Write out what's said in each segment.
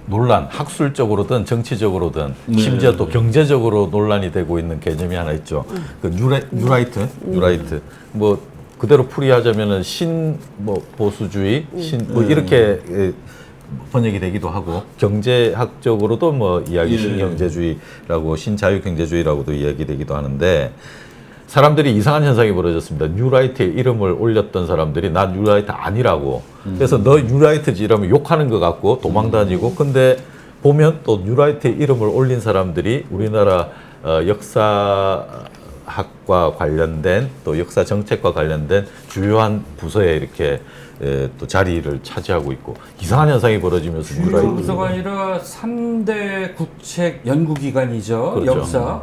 논란, 학술적으로든 정치적으로든 심지어 또 경제적으로 논란이 되고 있는 개념이 하나 있죠. 그 뉴라이트. 뭐 그대로 풀이하자면은 뭐 보수주의, 뭐 이렇게 번역이 되기도 하고 경제학적으로도 뭐 신경제주의라고 신자유경제주의라고도 이야기되기도 하는데. 사람들이 이상한 현상이 벌어졌습니다. 뉴라이트에 이름을 올렸던 사람들이 난 뉴라이트 아니라고. 그래서 너 뉴라이트지 이러면 욕하는 것 같고 도망 다니고. 근데 보면 또 뉴라이트에 이름을 올린 사람들이 우리나라 역사학과 관련된 또 역사 정책과 관련된 주요한 부서에 이렇게 또 자리를 차지하고 있고 이상한 현상이 벌어지면서 뉴라이트 부서가 아니라 3대 국책 연구기관이죠. 그렇죠. 역사.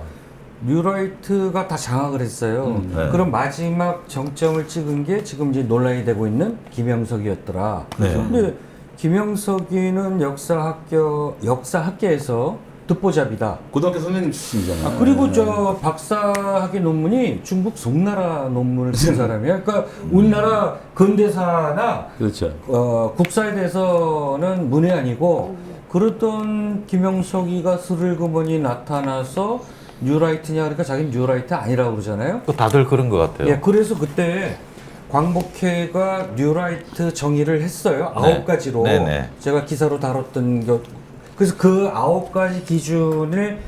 뉴라이트가 다 장악을 했어요. 네. 그럼 마지막 정점을 찍은 게 지금 이제 논란이 되고 있는 김영석이었더라. 네. 근데 김영석이는 역사학계에서 듣보잡이다. 고등학교 선생님 출신이잖아요. 그리고 저 박사학위 논문이 중국 송나라 논문을 쓴 사람이에요. 그러니까 우리나라 근대사나 그렇죠. 국사에 대해서는 문외한이고 그랬던 김영석이가 스를그머니 나타나서 뉴라이트냐 그러니까 자기는 뉴라이트 아니라고 그러잖아요. 다들 그런 것 같아요. 예, 그래서 그때 광복회가 뉴라이트 정의를 했어요. 9가지로. 네네. 제가 기사로 다뤘던 것. 그래서 그 9가지 기준을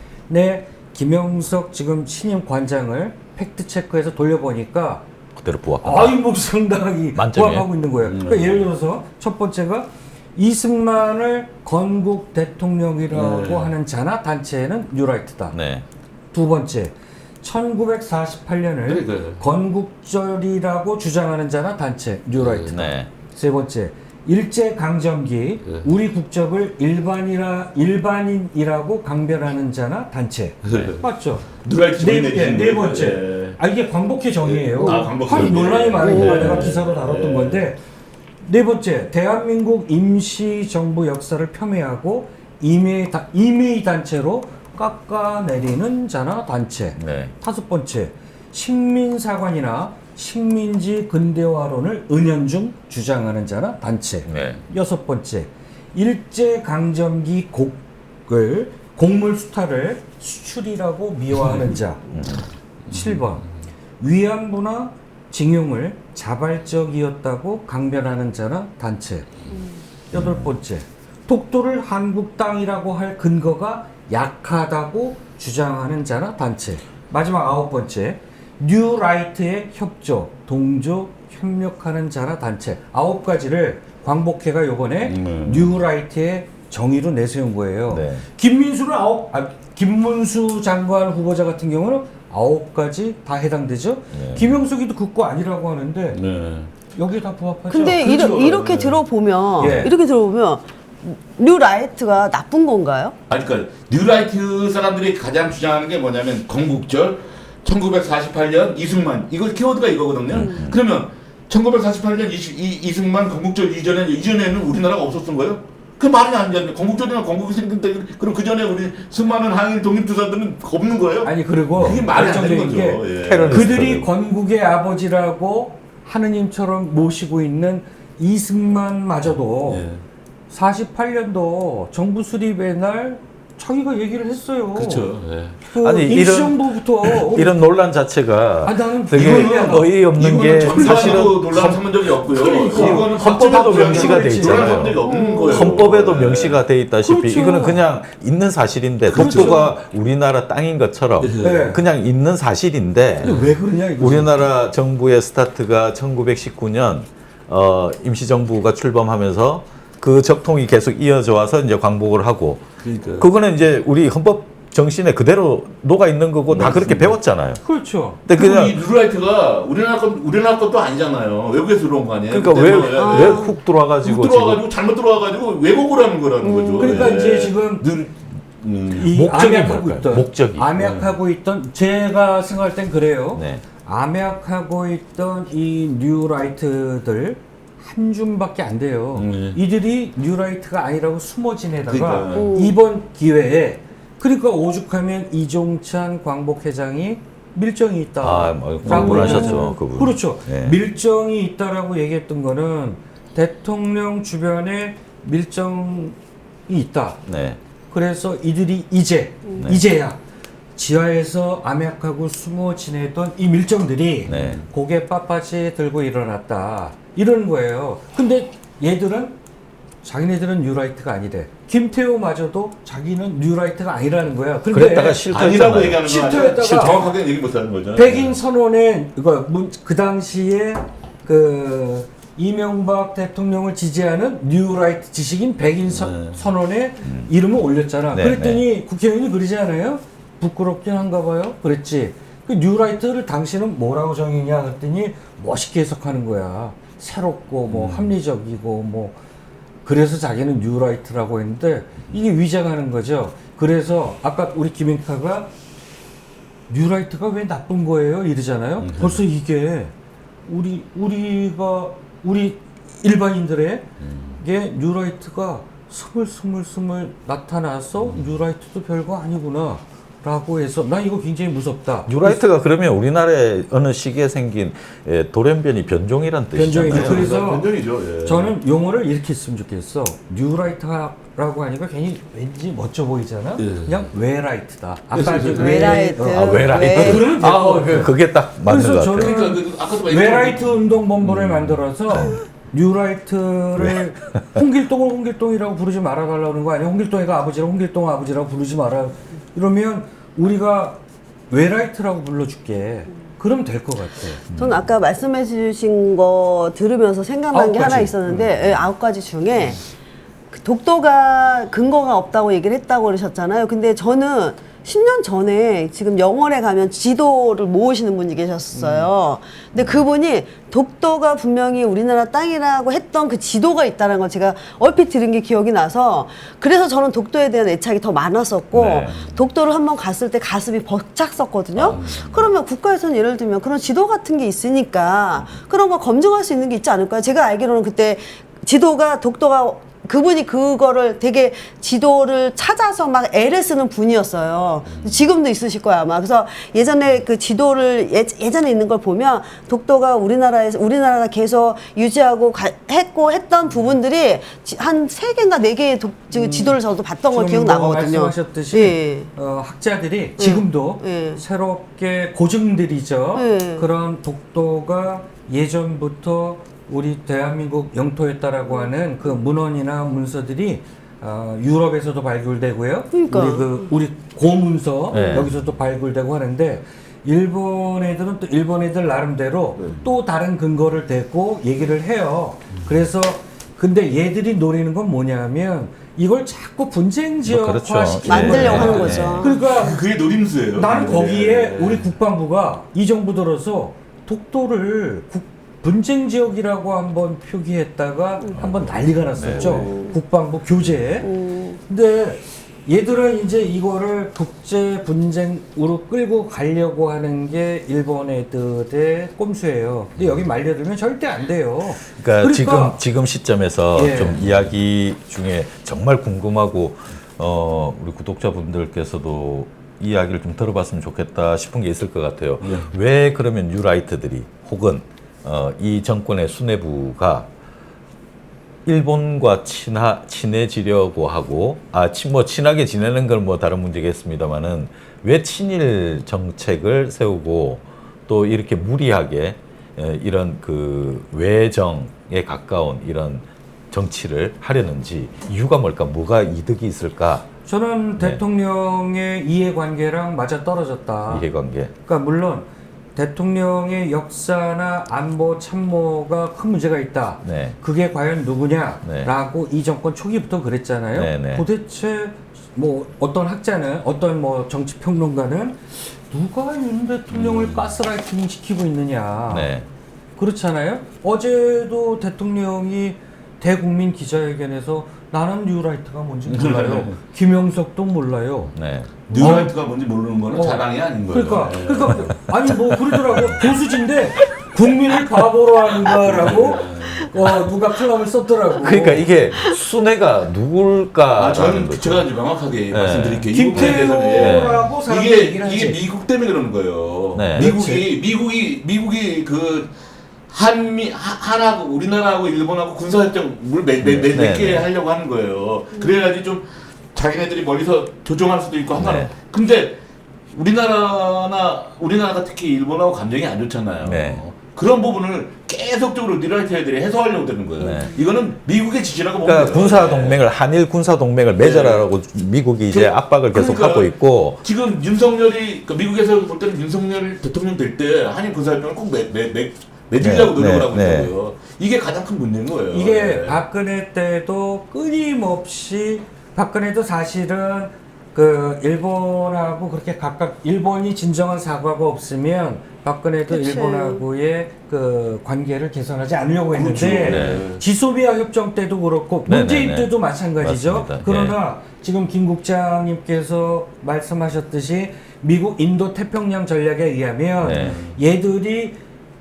김영석 지금 신임 관장을 팩트 체크해서 돌려보니까 그대로 부합한다. 아이 뭐 상당히 만점이에요? 부합하고 있는 거예요. 그러니까 예를 들어서 첫 번째가 이승만을 건국 대통령이라고 하는 자나 단체는 뉴라이트다. 네. 두 번째, 1948년을 그래. 건국절이라고 주장하는 자나 단체, 뉴라이트다. 네. 세 번째, 일제강점기 우리 국적을 일반인이라고 강변하는 자나 단체. 맞죠? 뉴라이트 정의 내리시는 네 거예요. 번째, 이게 광복회 정의예요. 광복회 하도 정의. 논란이 많으니까 네. 내가 기사로 다뤘던 건데 네 번째, 대한민국 임시정부 역사를 폄훼하고 임의 단체로 깎아내리는 자나 단체. 네. 다섯 번째, 식민사관이나 식민지 근대화론을 은연중 주장하는 자나 단체. 네. 여섯 번째, 일제강점기 곡물 수탈을 수출이라고 미화하는 자. 7번, 위안부나 징용을 자발적이었다고 강변하는 자나 단체. 여덟 번째, 독도를 한국 땅이라고 할 근거가 약하다고 주장하는 자나 단체. 마지막 아홉 번째, 뉴라이트의 협조, 동조, 협력하는 자나 단체. 9가지를 광복회가 요번에 뉴라이트의 정의로 내세운 거예요. 네. 김문수 장관 후보자 같은 경우는 9가지 다 해당되죠. 네. 김영석이도 그거 아니라고 하는데 네. 여기에 다 부합하죠. 근데 그렇죠. 이렇게 네. 들어보면 예. 뉴라이트가 나쁜 건가요? 아니, 그러니까 뉴라이트 사람들이 가장 주장하는 게 뭐냐면 건국절, 1948년 이승만 이거 키워드가 이거거든요. 그러면 1948년 이승만 건국절 이전에는 우리나라가 없었던 거예요? 그 말이 안 되는데 건국절이나 건국이 생긴 때 그럼 그 전에 우리 수많은 항일 독립투사들은 없는 거예요? 아니 그리고 그게 말이 안 되는 결정적인 거죠. 게 예. 그들이 건국의 아버지라고 하느님처럼 모시고 있는 이승만마저도 예. 48년도 정부 수립의 날 자기가 얘기를 했어요. 그렇죠. 예. 아니, 임시정부부터 이런 논란 자체가 나는 되게 이거 어이없는 게 사실은 논란 삼은 적이 없고요. 그러니까. 이거는 헌법에도 명시가 돼 있잖아요. 논란 삼은 적이 없는 거예요. 헌법에도 예. 명시가 돼 있다시피 그렇죠. 이거는 그냥 있는 사실인데 그렇죠. 독도가 우리나라 땅인 것처럼 네. 그냥 있는 사실인데 근데 왜 그러냐 이거. 우리나라 정부의 스타트가 1919년 임시정부가 출범하면서 그 적통이 계속 이어져 와서 이제 광복을 하고 그러니까요. 그거는 이제 우리 헌법 정신에 그대로 녹아 있는 거고 다 그렇게 배웠잖아요. 그렇죠. 근데 그리고 그냥 이 뉴라이트가 우리나라 것도 아니잖아요. 외국에서 들어온 거 아니에요? 그러니까 그때는 왜 훅 들어와가지고 훅 들어와가지고 잘못 들어와가지고 왜곡을 하는 거라는 거죠. 그러니까 예. 이제 지금 이 목적이 암약하고 뭘까요? 있던 목적이. 암약하고 있던 제가 생각할 땐 그래요. 네. 암약하고 있던 이 뉴라이트들 한 줌밖에 안 돼요. 이들이 뉴라이트가 아니라고 숨어 지내다가 그러니까. 이번 기회에 그러니까 오죽하면 이종찬 광복회장이 밀정이 있다. 광고하셨죠 그분. 그렇죠. 네. 밀정이 있다라고 얘기했던 거는 대통령 주변에 밀정 있다. 네. 그래서 이들이 이제야 지하에서 암약하고 숨어 지내던 이 밀정들이 네. 고개 빳빳이 들고 일어났다. 이러는 거예요. 근데 얘들은 자기네들은 뉴라이트가 아니래. 김태호마저도 자기는 뉴라이트가 아니라는 거야. 근데 그랬다가 아니라고 실토했잖아요. 얘기하는 거 실토했다가 정확하게 얘기 못하는 거죠. 백인 선언에 그 당시에 그 이명박 대통령을 지지하는 뉴라이트 지식인 백인 선언에 이름을 올렸잖아. 네, 그랬더니 국회의원이 그러지 않아요? 부끄럽긴 한가 봐요. 그랬지. 그 뉴라이트를 당신은 뭐라고 정의냐 그랬더니 멋있게 해석하는 거야. 새롭고 뭐 합리적이고 뭐 그래서 자기는 뉴라이트라고 했는데 이게 위장하는 거죠. 그래서 아까 우리 김행카가 뉴라이트가 왜 나쁜 거예요? 이러잖아요. 벌써 이게 우리 일반인들에게 뉴라이트가 스물 나타나서 뉴라이트도 별거 아니구나 라고 해서 나 이거 굉장히 무섭다. 뉴라이트가 그러면 우리나라에 어느 시기에 생긴 돌연변이 변종이란 뜻이잖아요. 변종이죠. 그래서 변종이죠. 예. 저는 용어를 이렇게 했으면 좋겠어. 뉴라이트라고 하니까 괜히 왠지 멋져 보이잖아. 그냥 외라이트다. 아까 이제 외라이트. 외라이트. 그러면 될 것 같아요. 그게 딱 맞는 것 그래서 같아요. 저는 그러니까 아까도 외라이트 운동본부를 만들어서 뉴라이트를 홍길동이라고 부르지 말아달라는 거 아니야? 홍길동이가 아버지라고 홍길동 아버지라고 부르지 마라. 이러면 우리가 외라이트라고 불러줄게. 그러면 될 것 같아. 저는 아까 말씀해 주신 거 들으면서 생각난 게 9가지. 하나 있었는데 9가지 중에 그 독도가 근거가 없다고 얘기를 했다고 그러셨잖아요. 근데 저는 10년 전에 지금 영월에 가면 지도를 모으시는 분이 계셨어요. 근데 그분이 독도가 분명히 우리나라 땅이라고 했던 그 지도가 있다는 걸 제가 얼핏 들은 게 기억이 나서 그래서 저는 독도에 대한 애착이 더 많았었고 네. 독도를 한번 갔을 때 가슴이 벅찼 었거든요. 그러면 국가에서는 예를 들면 그런 지도 같은 게 있으니까 그런 거 검증할 수 있는 게 있지 않을까요? 제가 알기로는 그때 지도가 독도가 그분이 그거를 되게 지도를 찾아서 막 애를 쓰는 분이었어요. 지금도 있으실 거야 아마. 그래서 예전에 그 지도를 예전에 있는 걸 보면 독도가 우리나라가 계속 유지하고 했던 부분들이 한 3개인가 4개의 지도를 저도 봤던 걸 지금 기억나거든요. 말씀하셨듯이 예. 학자들이 지금도 예. 새롭게 고증들이죠. 예. 그런 독도가 예전부터 우리 대한민국 영토였다라고 하는 그 문헌이나 문서들이 유럽에서도 발굴되고요. 그러니까. 우리 고문서 네. 여기서도 발굴되고 하는데 일본 애들은 또 일본 애들 나름대로 또 다른 근거를 대고 얘기를 해요. 그래서 근데 얘들이 노리는 건 뭐냐면 이걸 자꾸 분쟁 지역화 그렇죠. 시키는 만들려고 거예요. 하는 거죠. 그러니까 그게 노림수예요. 나는 거기에 네. 우리 국방부가 이 정부 들어서 독도를 분쟁 지역이라고 한번 표기했다가 한번 난리가 났었죠. 국방부 교재에. 근데 얘들은 이제 이거를 국제 분쟁으로 끌고 가려고 하는 게 일본 애들의 꼼수예요. 근데 여기 말려들면 절대 안 돼요. 그러니까 지금 시점에서 예. 좀 이야기 중에 정말 궁금하고 우리 구독자분들께서도 이 이야기를 좀 들어봤으면 좋겠다 싶은 게 있을 것 같아요. 왜 그러면 뉴라이트들이 혹은 이 정권의 수뇌부가 일본과 친해지려고 하고 친하게 지내는 건 뭐 다른 문제겠습니다만은 왜 친일 정책을 세우고 또 이렇게 무리하게 이런 그 외정에 가까운 이런 정치를 하려는지 이유가 뭘까? 뭐가 이득이 있을까? 저는 네. 대통령의 이해관계랑 맞아 떨어졌다. 이해관계. 그러니까 물론 대통령의 역사나 안보 참모가 큰 문제가 있다. 네. 그게 과연 누구냐라고 이 정권 초기부터 그랬잖아요. 네, 네. 도대체 뭐 어떤 학자는 어떤 뭐 정치 평론가는 누가 윤 대통령을 가스라이팅 시키고 있느냐. 네. 그렇잖아요. 어제도 대통령이 대국민 기자회견에서 나는 뉴라이트가 뭔지 몰라요. 김영석도 몰라요. 네. 뉴라이트가 뭔지 모르는 거는 자랑이 아닌 거예요. 그러니까 아니 뭐 그러더라고. 보수진데 국민을 바보로 하는가라고 누가 칼럼을 썼더라고. 그러니까 이게 순회가 누굴까? 저는 제가 이제 명확하게 말씀드릴게요. 이 부분에 김태호라고 대해서는 사람들이 얘기를 하지. 이게 미국 때문에 그러는 거예요. 네. 미국이 그 한하고 우리나라하고 일본하고 군사협정을 맺게 하려고 하는 거예요. 그래야지 좀 자기네들이 멀리서 조종할 수도 있고 한가로. 네. 근데 우리나라가 특히 일본하고 감정이 안 좋잖아요. 네. 그런 부분을 계속적으로 뉴라이트 애들이 해소하려고 되는 거예요. 네. 이거는 미국의 지시라고 보면 그러니까 돼요. 군사 동맹을 한일 군사 동맹을 맺어라라고 미국이 이제 압박을 계속 그러니까 하고 있고 지금 윤석열이 미국에서 볼 때는 윤석열 대통령 될 때 한일 군사협정을 꼭 맺으려고 네, 노력을 하고 네, 있고요. 이게 가장 큰 문제인 거예요. 이게 네. 박근혜 때도 끊임없이 박근혜도 사실은 그 일본하고 그렇게 각각 일본이 진정한 사과가 없으면 박근혜도 그치. 일본하고의 그 관계를 개선하지 않으려고 했는데 그렇죠. 네. 지소비아 협정 때도 그렇고 네, 문재인 네, 네. 때도 마찬가지죠. 맞습니다. 그러나 지금 김 국장님께서 말씀하셨듯이 미국 인도 태평양 전략에 의하면 네. 얘들이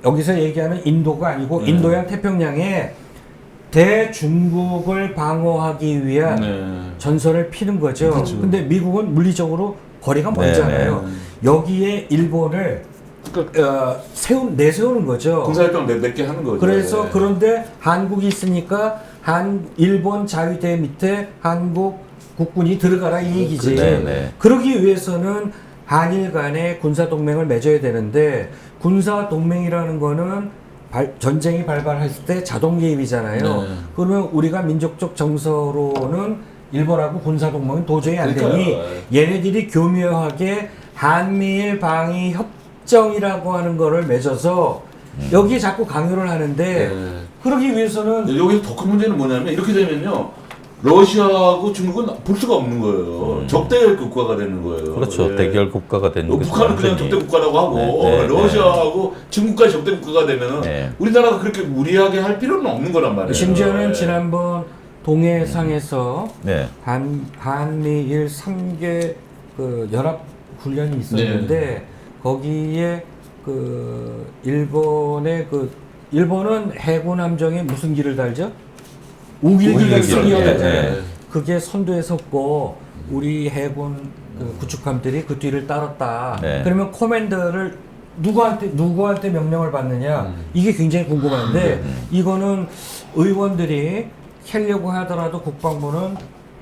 여기서 얘기하는 인도가 아니고 인도양 태평양에 대중국을 방어하기 위한 네. 전선을 피는 거죠. 그렇죠. 근데 미국은 물리적으로 거리가 네, 멀잖아요. 여기에 일본을 내세우는 거죠. 군사협정 맺게 하는 거죠. 그래서 네. 그런데 한국이 있으니까 일본 자위대 밑에 한국 국군이 들어가라 이 얘기지. 네, 네. 그러기 위해서는 한일 간에 군사 동맹을 맺어야 되는데 군사 동맹이라는 거는 전쟁이 발발했을 때 자동 개입이잖아요. 네. 그러면 우리가 민족적 정서로는 일본하고 군사 동맹은 도저히 안 되니 그러니까요. 얘네들이 교묘하게 한미일 방위 협정이라고 하는 거를 맺어서 여기에 자꾸 강요를 하는데 네. 그러기 위해서는 여기서 더 큰 문제는 뭐냐면 이렇게 되면요. 러시아하고 중국은 볼 수가 없는 거예요. 적대 국가가 되는 거예요. 그렇죠. 예. 대결 국가가 되는 거죠. 북한은 그냥 완전히. 적대 국가라고 하고 네, 네, 러시아하고 중국까지 적대 국가가 되면은 네. 우리나라가 그렇게 무리하게 할 필요는 없는 거란 말이에요. 심지어는 예. 지난번 동해상에서 네. 한미일 3개 그 연합 훈련이 있었는데 거기에 그 일본은 해군 함정에 무슨 길을 달죠? 우길기를 쓰기로 네, 하잖아요. 네. 그게 선두에 섰고 우리 해군 그 구축함들이 그 뒤를 따랐다. 네. 그러면 코맨더를 누구한테 명령을 받느냐 이게 굉장히 궁금한데 이거는 의원들이 하려고 하더라도 국방부는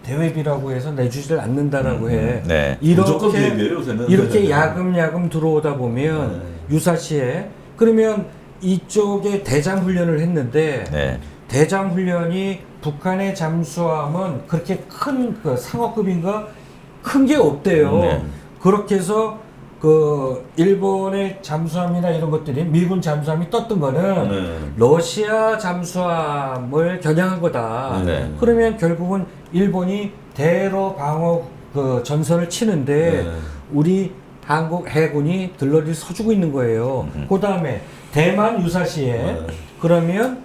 대외비라고 해서 내주지를 않는다라고 해. 네. 무조건 비행기예요, 요새는. 이렇게 네. 야금야금 들어오다 보면 유사시에 그러면 이쪽에 대장 훈련을 했는데 네. 대장 훈련이 북한의 잠수함은 그렇게 큰 그 상어급인가 큰 게 없대요. 네. 그렇게 해서 그 일본의 잠수함이나 이런 것들이 미군 잠수함이 떴던 거는 네. 러시아 잠수함을 겨냥한 거다. 네. 그러면 결국은 일본이 대러 방어 그 전선을 치는데 네. 우리 한국 해군이 들러리 서주고 있는 거예요. 그 다음에 대만 유사시에 그러면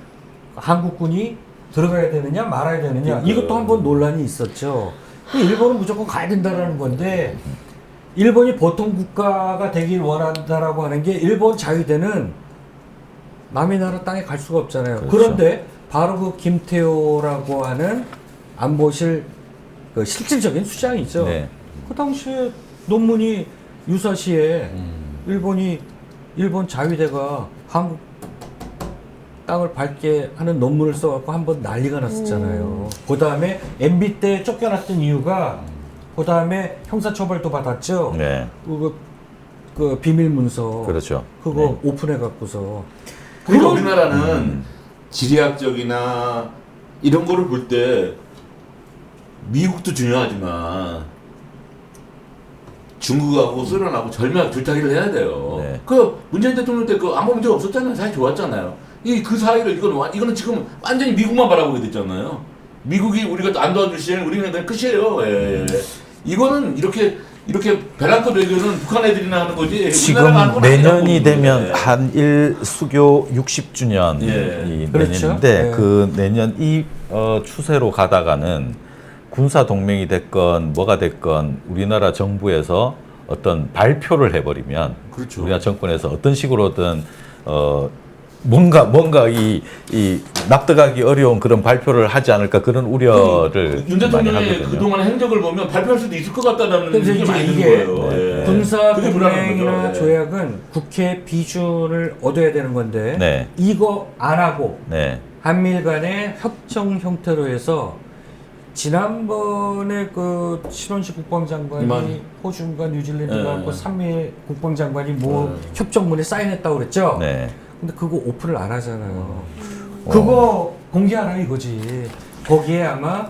한국군이 들어가야 되느냐 말아야 되느냐 이것도 한번 논란이 있었죠. 일본은 무조건 가야 된다라는 건데 일본이 보통 국가가 되길 원한다라고 하는 게 일본 자위대는 남의 나라 땅에 갈 수가 없잖아요. 그렇죠. 그런데 바로 그 김태호라고 하는 안보실 그 실질적인 수장이 있죠. 네. 그 당시에 논문이 유사시에 일본 자위대가 한국 땅을 밟게 하는 논문을 써갖고 한번 난리가 났었잖아요. 그 다음에 MB 때 쫓겨났던 이유가 그 다음에 형사처벌도 받았죠. 네. 그 비밀 문서. 그렇죠. 그거 오픈해 갖고서. 그리고 우리나라는 지리학적이나 이런 거를 볼 때 미국도 중요하지만 중국하고 소련하고 절묘하게 줄타기를 해야 돼요. 네. 그 문재인 대통령 때 그 아무 문제 없었잖아요. 사이 좋았잖아요. 그 사이를 이거는 지금 완전히 미국만 바라보게 됐잖아요. 미국이 우리가 안 도와주시면 우리는 그냥 끝이에요. 예. 이거는 이렇게 베란코 외교는 북한 애들이나 하는 거지. 지금 우리나라가 하는 건 내년이 아니라고 되면 보는데. 한일 수교 60주년이 예. 그렇죠. 내년인데 예. 그 내년 이 추세로 가다가는 군사 동맹이 됐건 뭐가 됐건 우리나라 정부에서 어떤 발표를 해버리면 그렇죠. 우리나라 정권에서 어떤 식으로든 뭔가 이 납득하기 어려운 그런 발표를 하지 않을까 그런 우려를 윤 많이 대통령의 하거든요. 그동안의 행적을 보면 발표할 수도 있을 것 같다는 그래서 게 많이 이제 드는 이게 거예요. 예. 군사 그게 불안한 동맹이나 거죠. 예. 조약은 국회 비준을 얻어야 되는 건데 네. 이거 안 하고 네. 한미일 간의 협정 형태로 해서 지난번에 그 신원식 국방장관이 맞아. 호주인가 뉴질랜드가 네. 그 삼미 국방장관이 뭐 협정문에 사인했다고 그랬죠. 네. 근데 그거 오픈을 안 하잖아요. 그거 공개하라 이거지. 거기에 아마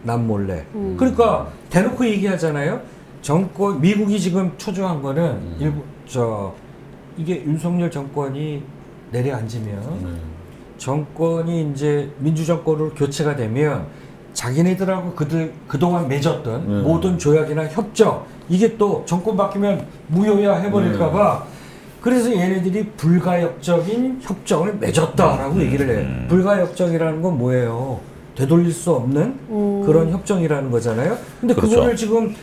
남몰래. 그러니까 대놓고 얘기하잖아요. 정권 미국이 지금 초조한 거는 이게 윤석열 정권이 내려앉으면 정권이 이제 민주정권으로 교체가 되면 자기네들하고 그동안 맺었던 모든 조약이나 협정 이게 또 정권 바뀌면 무효야 해버릴까봐 그래서 얘네들이 불가역적인 협정을 맺었다라고 얘기를 해. 불가역적이라는 건 뭐예요? 되돌릴 수 없는 그런 협정이라는 거잖아요. 근데 그렇죠. 그거를 지금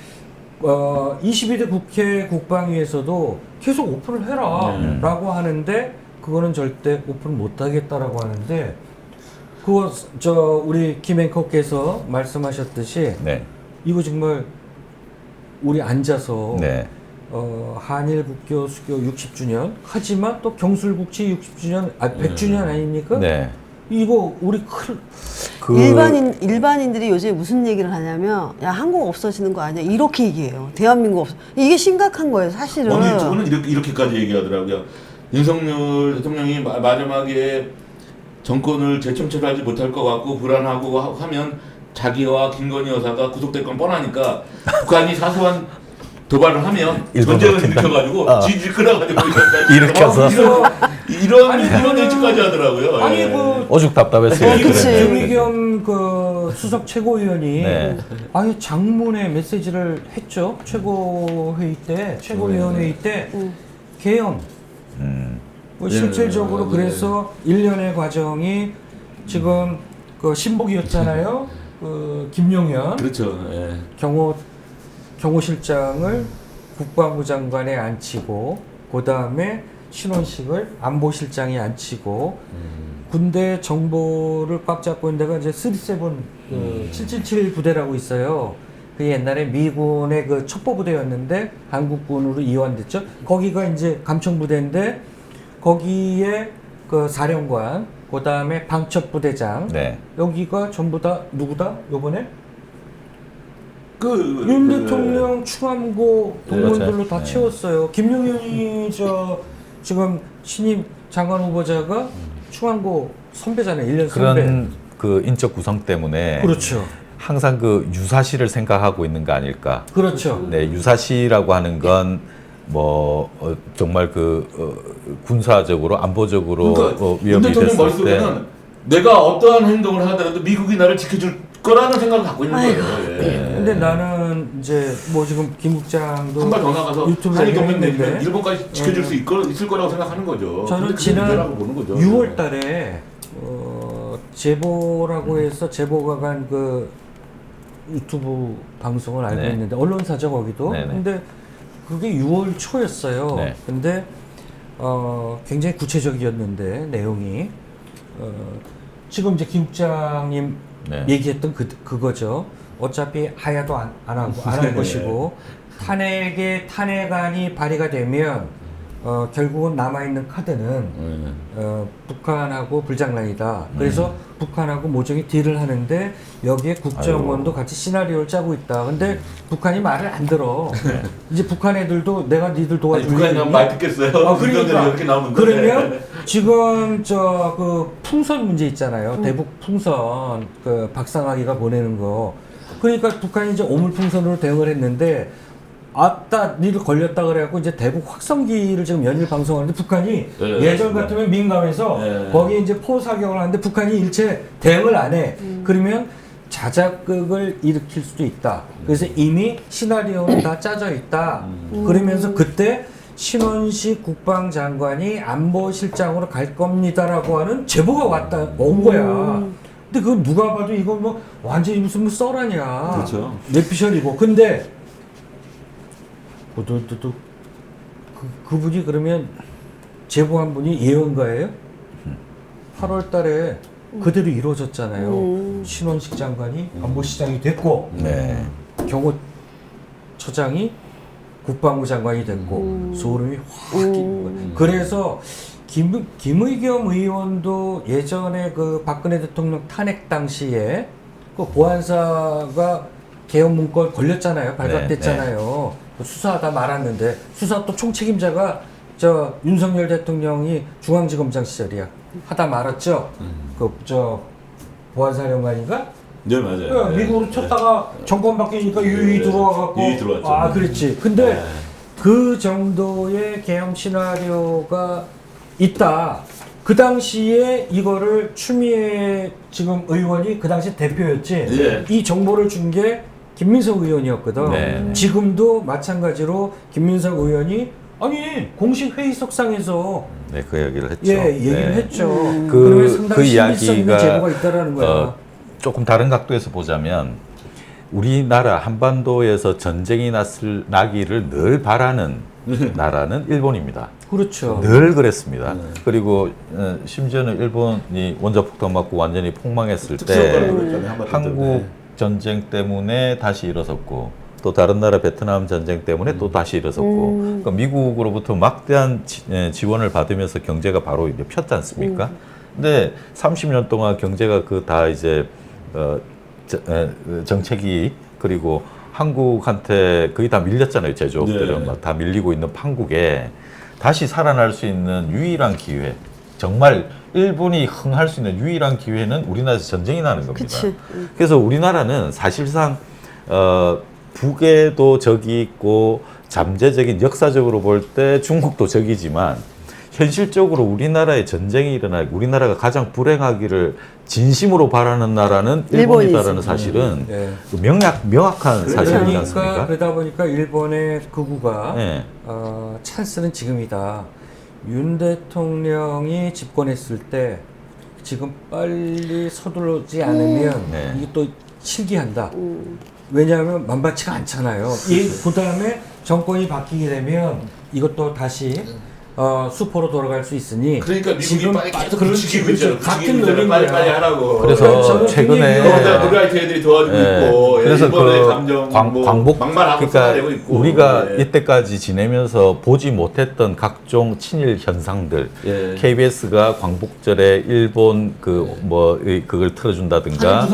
22대 국회 국방위에서도 계속 오픈을 해라라고 하는데 그거는 절대 오픈 못 하겠다라고 하는데 그거 우리 김 앵커께서 말씀하셨듯이 네. 이거 정말 우리 앉아서 네. 한일 국교 수교 60주년 하지만 또 경술국치 60주년 100주년 아닙니까? 네. 이거 우리 일반인들이 요즘 무슨 얘기를 하냐면 야 한국 없어지는 거 아니야 이렇게 얘기해요. 대한민국 없어. 이게 심각한 거예요 사실은. 아니 저는 이렇게까지 얘기하더라고요. 윤석열 대통령이 마지막에 정권을 재청취하지 못할 것 같고 불안하고 하면 자기와 김건희 여사가 구속될 건 뻔하니까 북한이 사소한 도발을 하면 전쟁을 일으켜가지고 지지 끌어가지고 일으켜서. 이런 예측까지 하더라고요. 아니 예. 그 오죽 답답했어요. 그치. 김의겸 그 수석 최고위원이 네. 아예 장문의 메시지를 했죠. 최고회의 때 최고위원회의 때 개헌. 뭐 실질적으로 네. 그래서 1년의 과정이 지금 그 신복이었잖아요. 그 김용현 그렇죠. 예. 경호실장을 국방부 장관에 앉히고 그 다음에 신원식을 안보실장에 앉히고 군대 정보를 꽉 잡고 있는 데가 이제 37 777 부대라고 있어요. 그 옛날에 미군의 그 첩보부대였는데 한국군으로 이완됐죠. 거기가 이제 감청부대인데 거기에 그 사령관, 그 다음에 방첩부대장, 네. 여기가 전부 다 누구다? 요번에 그 윤 대통령 충암고 동문들로 그렇죠. 다 네. 채웠어요. 김용현이 지금 신임 장관 후보자가 충암고 선배잖아요. 1년 선배. 그런 그 인적 구성 때문에 그렇죠. 항상 그 유사시를 생각하고 있는 거 아닐까. 그렇죠. 네, 유사시라고 하는 건 뭐 정말 군사적으로 안보적으로 그러니까 윤 위협이 대통령 됐을 때 머릿속에는 내가 어떠한 행동을 하더라도 미국이 나를 지켜줄 거라는 생각을 갖고 있는 거예요. 예. 근데 나는 이제 뭐 지금 김 국장도 한 발 더 나가서 유튜브에 한일 동맹 내면 했는데 일본까지 지켜줄 수 있을 거라고 생각하는 거죠. 저는 근데 그게 지난 문제라고 보는 거죠. 6월 달에 제보라고 해서 제보가 간 그 유튜브 방송을 알고 네. 있는데 언론사죠 거기도. 네네. 근데 그게 6월 초였어요. 네. 근데 굉장히 구체적이었는데 내용이 지금 이제 김 국장님 네. 얘기했던 그거죠. 어차피 하야도 안 하고 안 할 것이고 탄핵안이 발의가 되면 결국은 남아있는 카드는 북한하고 불장난이다. 그래서 북한하고 모종의 딜을 하는데 여기에 국정원도 같이 시나리오를 짜고 있다. 근데 북한이 말을 안 들어. 이제 북한 애들도 내가 니들 도와줄래? 북한이 말 듣겠어요. 그러니까 이렇게 나오는데. 그러면 지금 그 풍선 문제 있잖아요. 대북 풍선 그 박상학이가 보내는 거. 그러니까 북한이 이제 오물풍선으로 대응을 했는데 아따 니들 걸렸다 그래갖고 이제 대북 확성기를 지금 연일 방송하는데 북한이 네, 예전 맞습니다. 같으면 민감해서 네. 거기에 이제 포 사격을 하는데 북한이 일체 대응을 안 해. 그러면 자작극을 일으킬 수도 있다. 그래서 이미 시나리오는 다 짜져 있다. 그러면서 그때 신원식 국방장관이 안보실장으로 갈 겁니다라고 하는 제보가 온 거야. 근데 그건 누가 봐도 이거 뭐 완전히 무슨 뭐 썰아냐. 그렇죠. 뇌피셜이고. 근데 그분이 그러면 제보한 분이 예언가예요? 8월 달에 그대로 이루어졌잖아요. 신원식 장관이 안보시장이 됐고 네. 경호처장이 국방부 장관이 됐고 소름이 확 끼는 거예요. 그래서 김의겸 의원도 예전에 그 박근혜 대통령 탄핵 당시에 그 보안사가 개헌 문건 걸렸잖아요. 발각됐잖아요. 그 수사하다 말았는데 수사 또 총책임자가 저 윤석열 대통령이 중앙지검장 시절이야. 하다 말았죠. 그 저 보안사령관인가? 네, 맞아요. 미국으로 쳤다가 정권 바뀌니까 유이 들어와갖고 유이 들어왔죠. 아 그렇지. 근데 그 정도의 계엄 시나리오가 있다. 그 당시에 이거를 추미애 지금 의원이 그 당시 대표였지. 예. 이 정보를 준 게 김민석 의원이었거든. 네. 지금도 마찬가지로 김민석 의원이 아니 공식 회의석상에서 네, 그 얘기를 했죠. 예 얘기를 네. 했죠. 그- 그러면 상당히 그 신빙성 있는 이야기가, 제보가 있다라는 거야. 조금 다른 각도에서 보자면 우리나라 한반도에서 전쟁이 나기를 늘 바라는 나라는 일본입니다. 그렇죠. 늘 그랬습니다. 그리고 심지어는 일본이 원자폭탄 맞고 완전히 폭망했을 때 한국 전쟁 때문에 다시 일어섰고 또 다른 나라 베트남 전쟁 때문에 또 다시 일어섰고 그러니까 미국으로부터 막대한 지원을 받으면서 경제가 바로 이제 폈지 않습니까? 근데 30년 동안 경제가 그 다 이제 정책이 그리고 한국한테 거의 다 밀렸잖아요. 제조업들은 네. 막 다 밀리고 있는 판국에 다시 살아날 수 있는 유일한 기회, 정말 일본이 흥할 수 있는 유일한 기회는 우리나라에서 전쟁이 나는 겁니다. 그치. 그래서 우리나라는 사실상 북에도 적이 있고 잠재적인 역사적으로 볼 때 중국도 적이지만 현실적으로 우리나라에 전쟁이 일어나고 우리나라가 가장 불행하기를 진심으로 바라는 나라는 일본이다라는 사실은 네. 그 명확한 사실이지 않습니까? 그러다 보니까 일본의 극우가 네. 찬스는 지금이다. 윤 대통령이 집권했을 때 지금 빨리 서두르지 않으면 네. 이게 또 실기한다. 왜냐하면 만만치가 않잖아요. 그 다음에 정권이 바뀌게 되면 이것도 다시 수포로 돌아갈 수 있으니 그러니까 미국이 지금 빨리 계속 그렇지, 부추기고 있잖아. 그렇지. 같은 부추기고 있잖아. 논리인 빨리 거야. 하라고. 그래서 저는 최근에 그러다 노라이트 애들이 도와주고 있고 그래서 일본의 그 감정 광복 막말하고 그러니까 쏟아내고 있고 우리가 예. 이때까지 지내면서 보지 못했던 각종 친일 현상들 예. KBS가 광복절에 일본 그걸 틀어준다든가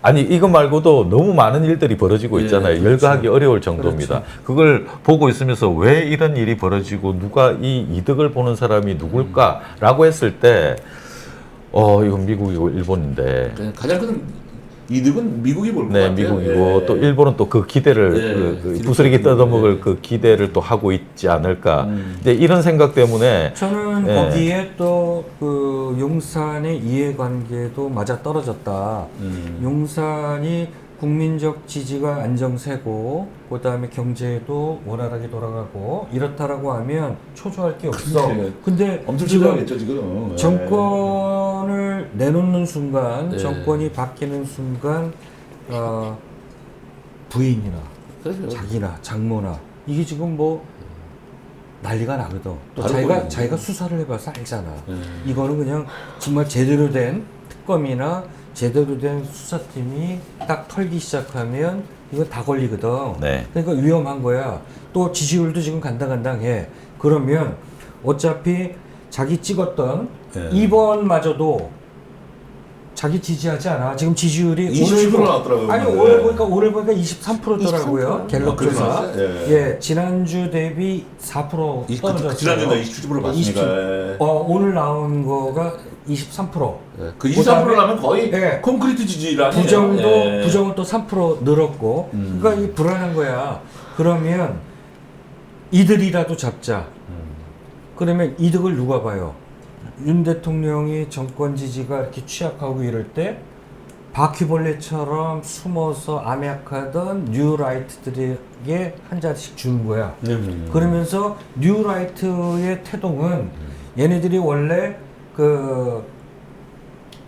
아니 이거 말고도 너무 많은 일들이 벌어지고 있잖아요. 예, 열거하기 어려울 정도입니다. 그걸 보고 있으면서 왜 이런 일이 벌어지고 누가 이 이득을 보는 사람이 누굴까라고 했을 때 이건 미국이고 일본인데 가장 큰 이득은 미국이 볼 것 네, 같아요. 미국이고 예. 또 일본은 또 그 기대를 예, 부스러기 기대를 뜯어먹을 예. 그 기대를 또 하고 있지 않을까. 이제 이런 생각 때문에 저는 예. 거기에 또 그 용산의 이해관계도 맞아 떨어졌다. 용산이 국민적 지지가 안정세고 그다음에 경제도 원활하게 돌아가고 이렇다라고 하면 초조할 게 없어. 그래. 근데 엄청 지금 좋아하겠죠 지금. 예. 정권을 내놓는 순간, 네. 정권이 바뀌는 순간 부인이나 그래서 자기나 장모나 이게 지금 뭐 난리가 나거든. 또 바로 자기가 보이네. 자기가 수사를 해봐서 알잖아. 이거는 그냥 정말 제대로 된 특검이나 제대로 된 수사팀이 딱 털기 시작하면 이건 다 걸리거든. 네. 그러니까 위험한 거야. 또 지지율도 지금 간당간당해. 그러면 어차피 자기 찍었던 네. 2번마저도 자기 지지하지 않아. 지금 지지율이 27% 나왔더라고요. 아니 네. 오늘 보니까 23%더라고요. 23%. 갤럽 조사. 그러셨어요? 예, 지난주 대비 4% 떨어졌어요. 지난주에 27% 맞으니까. 예. 오늘 나온 거가 23%. 그 23%라면 거의 예. 콘크리트 지지라는 부정은 또 3% 늘었고. 그러니까 이 불안한 거야. 그러면 이들이라도 잡자. 그러면 이득을 누가 봐요? 윤 대통령이 정권 지지가 이렇게 취약하고 이럴 때 바퀴벌레처럼 숨어서 암약하던 뉴라이트들에게 한 잔씩 주는 거야. 그러면서 뉴라이트의 태동은 얘네들이 원래 그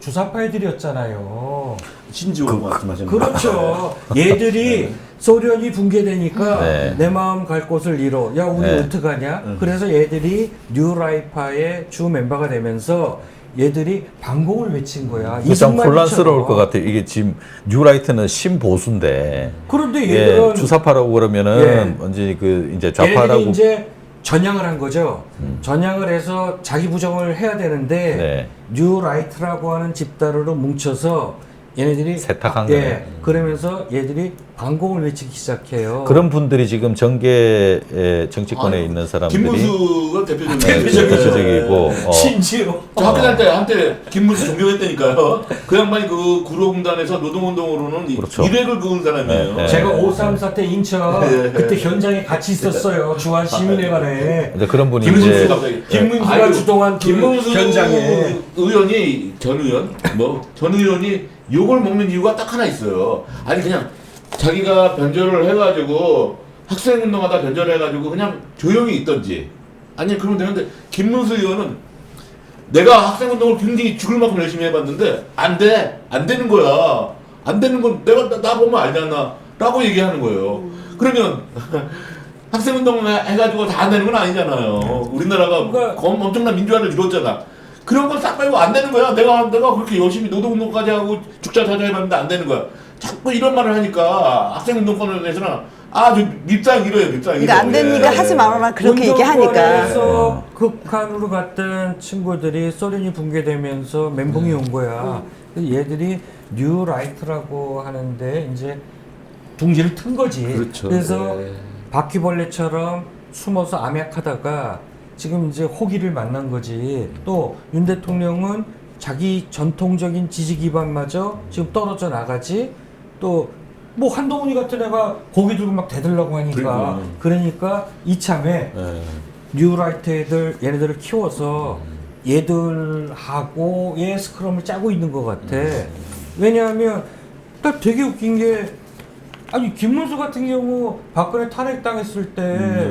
주사파 애들이었잖아요. 신지호 말씀하셨는데. 그렇죠. 얘들이 소련이 붕괴되니까 네. 내 마음 갈 곳을 잃어. 야, 우리 네. 어떡하냐? 그래서 얘들이 뉴라이파의 주 멤버가 되면서 얘들이 반공을 외친 거야. 참 이승만이처럼. 혼란스러울 것 같아요. 이게 지금 뉴라이트는 신보수인데 그런데 예, 얘들은 주사파라고 그러면은 예. 완전히 그 이제 얘들이 좌파라고 이제 전향을 한 거죠. 전향을 해서 자기 부정을 해야 되는데 네. 뉴라이트라고 하는 집단으로 뭉쳐서 얘네들이 세탁한 예, 거네. 그러면서 얘들이 반공을 외치기 시작해요. 그런 분들이 지금 정계 정치권에 아유, 있는 사람들이 김문수가 대표적인 네, 대표적이고 심지어 저 학교 다닐 때 한때 김문수 존경했다니까요. 그 양반이 그 구로공단에서 노동운동으로는 그렇죠. 일획을 그은 사람이에요. 네. 제가 5.3 사태 인천 네. 그때 현장에 같이 있었어요. 주한 시민회관에 이제 그런 분이 김문수 이제 갑자기 김문수가 아이고, 주동한 그 김문수 현장에 의원이 전 의원이 욕을 먹는 이유가 딱 하나 있어요. 아니 그냥 자기가 변절을 해가지고 학생 운동하다 변절해가지고 그냥 조용히 있던지 아니 그러면 되는데 김문수 의원은 내가 학생 운동을 굉장히 죽을 만큼 열심히 해봤는데 안 되는 거야. 안 되는 건 내가 나 보면 알잖아 라고 얘기하는 거예요. 그러면 학생 운동 해가지고 다 안 되는 건 아니잖아요. 우리나라가 그러니까- 엄청난 민주화를 이뤘잖아. 그런 건 싹 빼고 안 되는 거야. 내가 그렇게 열심히 노동운동까지 하고 죽자 사자 해봤는데 안 되는 거야. 자꾸 이런 말을 하니까 학생운동권에 대해서는 아주 밉상 이래요, 밉상 이래. 그러니까 안 되니까 하지 말아라 그렇게 얘기하니까. 운동권에서 극한으로 갔던 친구들이 소련이 붕괴되면서 멘붕이 온 거야. 그래서 얘들이 뉴라이트라고 하는데 이제 둥지를 튼 거지. 그렇죠. 그래서 네. 바퀴벌레처럼 숨어서 암약하다가 지금 이제 호기를 만난 거지. 또 윤 대통령은 자기 전통적인 지지 기반마저 지금 떨어져 나가지. 또 뭐 한동훈이 같은 애가 고기 들고 막 대들라고 하니까 그러니까 이참에 네. 뉴라이트 애들 얘네들을 키워서 얘들하고의 스크럼을 짜고 있는 것 같아. 왜냐하면 딱 되게 웃긴 게 아니 김문수 같은 경우 박근혜 탄핵당했을 때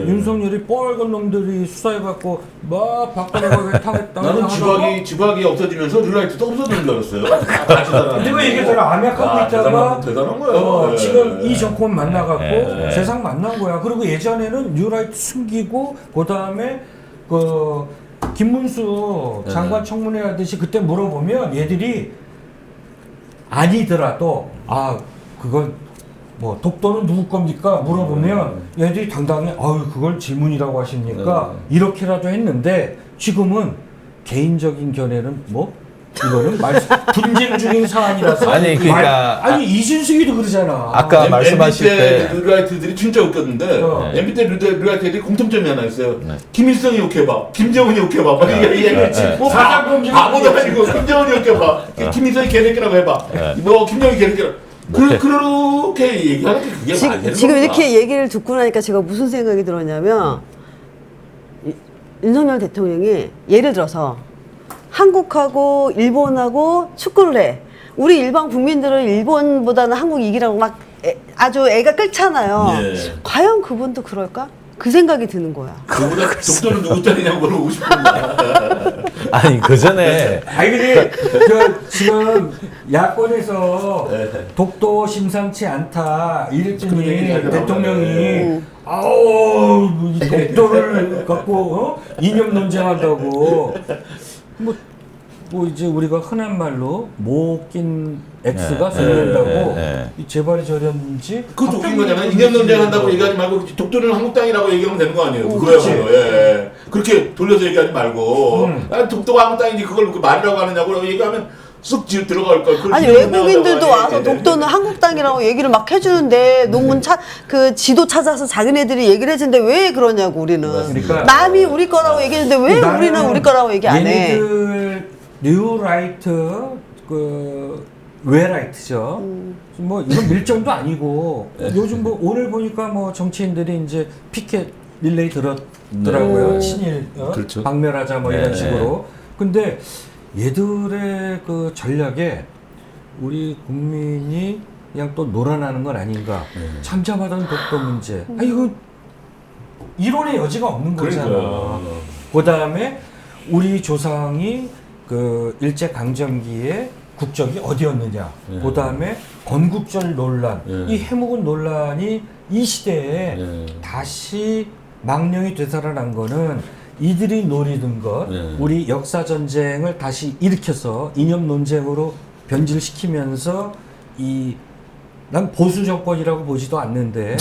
윤석열이 빨간 놈들이 수사해갖고 막 박근혜가 왜 탄핵당했다고 나는 지박이 없어지면서 뉴라이트도 없어지는 줄 알았어요. 내가 얘기했잖아. 암약하고 있다가 대단한 거예요. 네. 지금 이 정권 만나갖고 네. 세상 만난 거야. 그리고 예전에는 뉴라이트 숨기고 그 다음에 그 김문수 장관 청문회 하듯이 그때 물어보면 얘들이 아니더라도 아 그건 뭐 독도는 누구 겁니까? 물어보면 얘들이 당당히 아유 그걸 질문이라고 하십니까? 이렇게라도 했는데 지금은 개인적인 견해는 뭐 이거는 분쟁 중인 사안이라서 아니, 그러니까 아니 이진숙이도 그러잖아. 아까 말씀하실 때 뉴라이트들이 진짜 웃겼는데 네. MB 때 뉴라이트들이 공통점이 하나 있어요. 김일성이 욕해봐, 김정은이 욕해봐. 막 이게 뭐 아무도 아니고 김정은이 욕해봐, 김일성이 개새끼라고 해봐. 뭐 김정은이 개새끼라고. 그렇게 얘기하는 게 그게 말이 되는 지금 건가? 이렇게 얘기를 듣고 나니까 제가 무슨 생각이 들었냐면 윤석열 대통령이 예를 들어서 한국하고 일본하고 축구를 해. 우리 일반 국민들은 일본보다는 한국 이기라고 막 아주 애가 끓잖아요. 예. 과연 그분도 그럴까? 그 생각이 드는 거야. 그보다 독도는 누구 딸이냐고 물어보고 싶은데. 아니 그 전에 아니 근데 그 지금 야권에서 독도 심상치 않다 그런 얘기 이랬더니 잘 대통령이 아우 이 독도를 갖고 이념 논쟁한다고 뭐 이제 우리가 흔한 말로 못 낀 X가 소리낸다고 이 제발이 저렸는지 그것도 웃긴 거잖아요. 이념 논쟁한다고 얘기하지 말고 독도는 한국 땅이라고 얘기하면 되는 거 아니에요? 그렇지. 그거야말로. 예. 그렇게 돌려서 얘기하지 말고 아, 독도가 한국 땅인지 그걸 그 말이라고 하느냐고 얘기하면 쑥 들어갈 걸. 그걸 아니 이념 외국인들도 논쟁한다고 와서 하니. 독도는 한국 땅이라고 얘기를 막 해주는데 논문 그 지도 찾아서 자기네들이 얘기를 해주는데 왜 그러냐고 우리는. 그러니까 남이 우리 거라고 얘기했는데 왜 우리는 우리 거라고 얘기 안 해? 얘네들 뉴라이트 외라이트죠. 뭐 이건 밀정도 아니고 요즘 뭐 오늘 보니까 뭐 정치인들이 이제 피켓 릴레이 들었더라고요. 친일 그렇죠. 박멸하자 뭐 이런 식으로. 근데 얘들의 그 전략에 우리 국민이 그냥 또 놀아나는 건 아닌가. 참자마던 독도 문제. 아 이거 이론의 여지가 없는 거잖아. 그러니까요. 그 다음에 우리 조상이 그 일제 강점기에 국적이 어디였느냐. 그다음에 건국절 논란. 이 해묵은 논란이 이 시대에 다시 망령이 되살아난 거는 이들이 노리던 것, 우리 역사 전쟁을 다시 일으켜서 이념 논쟁으로 변질시키면서 난 보수 정권이라고 보지도 않는데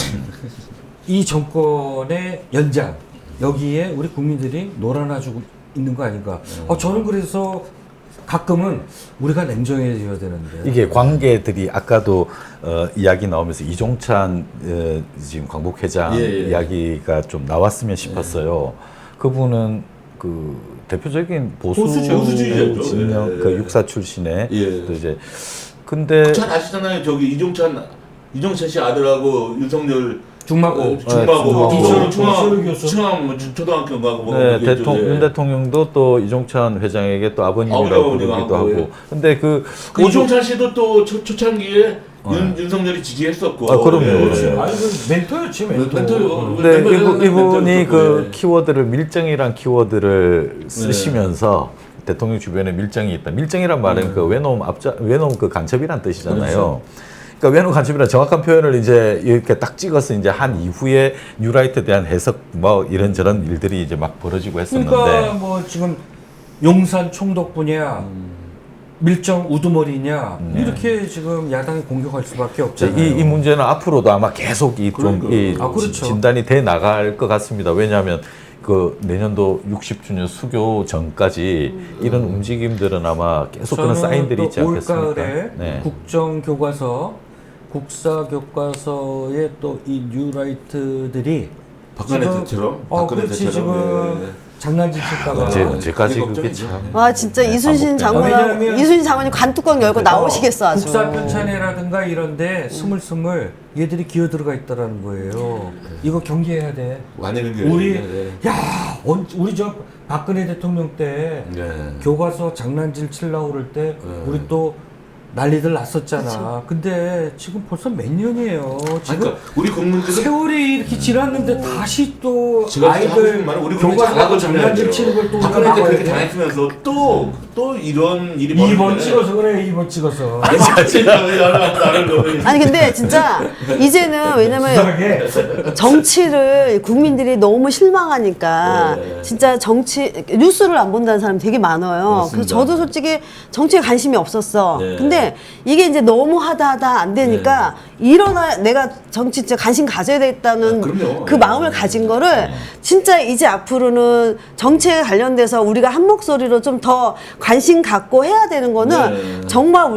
이 정권의 연장 여기에 우리 국민들이 놀아나주고 있는 거 아닌가. 저는 그래서 가끔은 우리가 냉정해져야 되는데 이게 관계들이 아까도 이야기 나오면서 이종찬 지금 광복회장 이야기가 좀 나왔으면 싶었어요. 그분은 그 대표적인 보수주의자죠. 진영 그 육사 출신의 또 이제 잘 아시잖아요. 저기 이종찬 씨 아들하고 윤석열 중마고 초등학교인가 뭐 네, 윤 대통령도 또 이종찬 회장에게 또 아버님이라고 부르기도 하고. 근데 그 이종찬 씨도 또 초창기에 윤석열이 지지했었고. 그럼요. 아니 그 멘토였지 멘토요. 근데 이분이 그 키워드를 밀정이란 키워드를 쓰시면서 대통령 주변에 밀정이 있다. 밀정이란 말은 그 외놈 그 간첩이란 뜻이잖아요. 그러니까 외노 간첩이라는 정확한 표현을 이제 이렇게 딱 찍어서 이제 한 이후에 뉴라이트에 대한 해석 뭐 이런저런 일들이 이제 막 벌어지고 했었는데. 그러니까 뭐 지금 용산 총독부냐 밀정 우두머리냐 이렇게 지금 야당이 공격할 수밖에 없잖아요. 이 문제는 앞으로도 아마 계속 그렇죠. 진단이 돼 나갈 것 같습니다. 왜냐하면 그 내년도 60주년 수교 전까지 이런 움직임들은 아마 계속 그런 사인들이 있지 않겠습니까? 올가을에 국정교과서, 국사교과서에 또 이 뉴라이트들이 박근혜 때처럼. 그렇지 지금 장난질 칠까봐. 언제까지 그게 참. 와 진짜 이순신 장관이 관뚜껑 열고 나오시겠어 아주. 국사 편찬회라든가 이런데 스물스물 얘들이 기어 들어가 있다라는 거예요. 이거 경계해야 돼. 우리 저 박근혜 대통령 때 교과서 장난질 칠라고 그럴 때 우리 또 난리들 났었잖아. 그쵸. 근데 지금 벌써 몇 년이에요. 지금 그러니까 우리 국민들은 세월이 이렇게 지났는데 다시 또 아이들 우리 교과서 장난질 치는 걸또 박근혜 때 그렇게 당했으면서 또 이런 일이 2번 찍어서 그래 2번 찍어서. 아니 근데 진짜 이제는 왜냐면 정치를 국민들이 너무 실망하니까 진짜 정치 뉴스를 안 본다는 사람이 되게 많아요. 맞습니다. 그래서 저도 솔직히 정치에 관심이 없었어. 근데 이게 이제 너무 하다 안 되니까 내가 정치 진짜 관심 가져야 되겠다는 그 마음을 가진 거를 진짜 이제 앞으로는 정치에 관련돼서 우리가 한 목소리로 좀 더 관심 갖고 해야 되는 거는 정말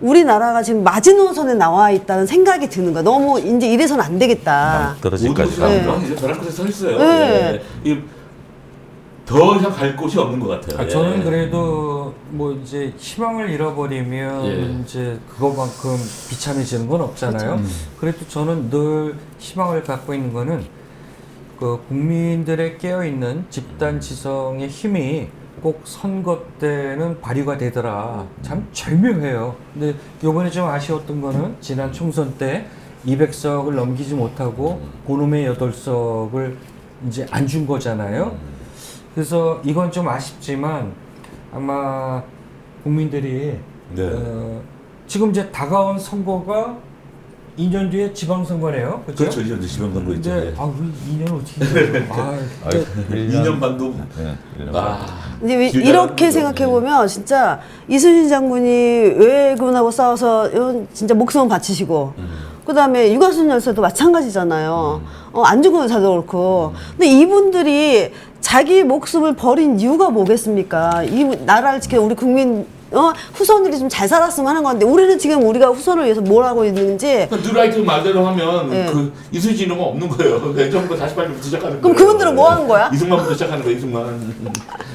우리나라가 지금 마지노선에 나와 있다는 생각이 드는 거야. 너무 이제 이래서는 안 되겠다. 떨어질까지 가면 이제 벼랑 끝에 서 있어요. 더 이상 갈 곳이 없는 것 같아요. 저는 그래도 뭐 이제 희망을 잃어버리면 이제 그거만큼 비참해지는 건 없잖아요. 그래도 저는 늘 희망을 갖고 있는 거는 그 국민들의 깨어있는 집단 지성의 힘이 꼭 선거 때는 발휘가 되더라. 참 절묘해요. 근데 요번에 좀 아쉬웠던 거는 지난 총선 때 200석을 넘기지 못하고 고놈의 8석을 이제 안 준 거잖아요. 그래서 이건 좀 아쉽지만 아마 국민들이 지금 이제 다가온 선거가 2년 뒤에 지방선거네요. 그렇죠. 2년 지방선거 있죠. 근데 우리 2년 어떻게 2년 반도. 근데 이렇게 생각해 보면 진짜 이순신 장군이 외군하고 싸워서 진짜 목숨을 바치시고. 그다음에 유가순 열사도 마찬가지잖아요. 안중근 의사도 그렇고. 근데 이분들이 자기 목숨을 버린 이유가 뭐겠습니까? 이 나라를 지켜 우리 국민 후손들이 좀 잘 살았으면 하는 건데 우리는 지금 우리가 후손을 위해서 뭘 하고 있는지. 뉴라이트 말대로 하면 그 이순신 이름은 없는 거예요. 예전부터 48년부터 시작하는 거예요. 그럼 그분들은 뭐 하는 거야? 이승만부터 시작하는 거예요. 이승만.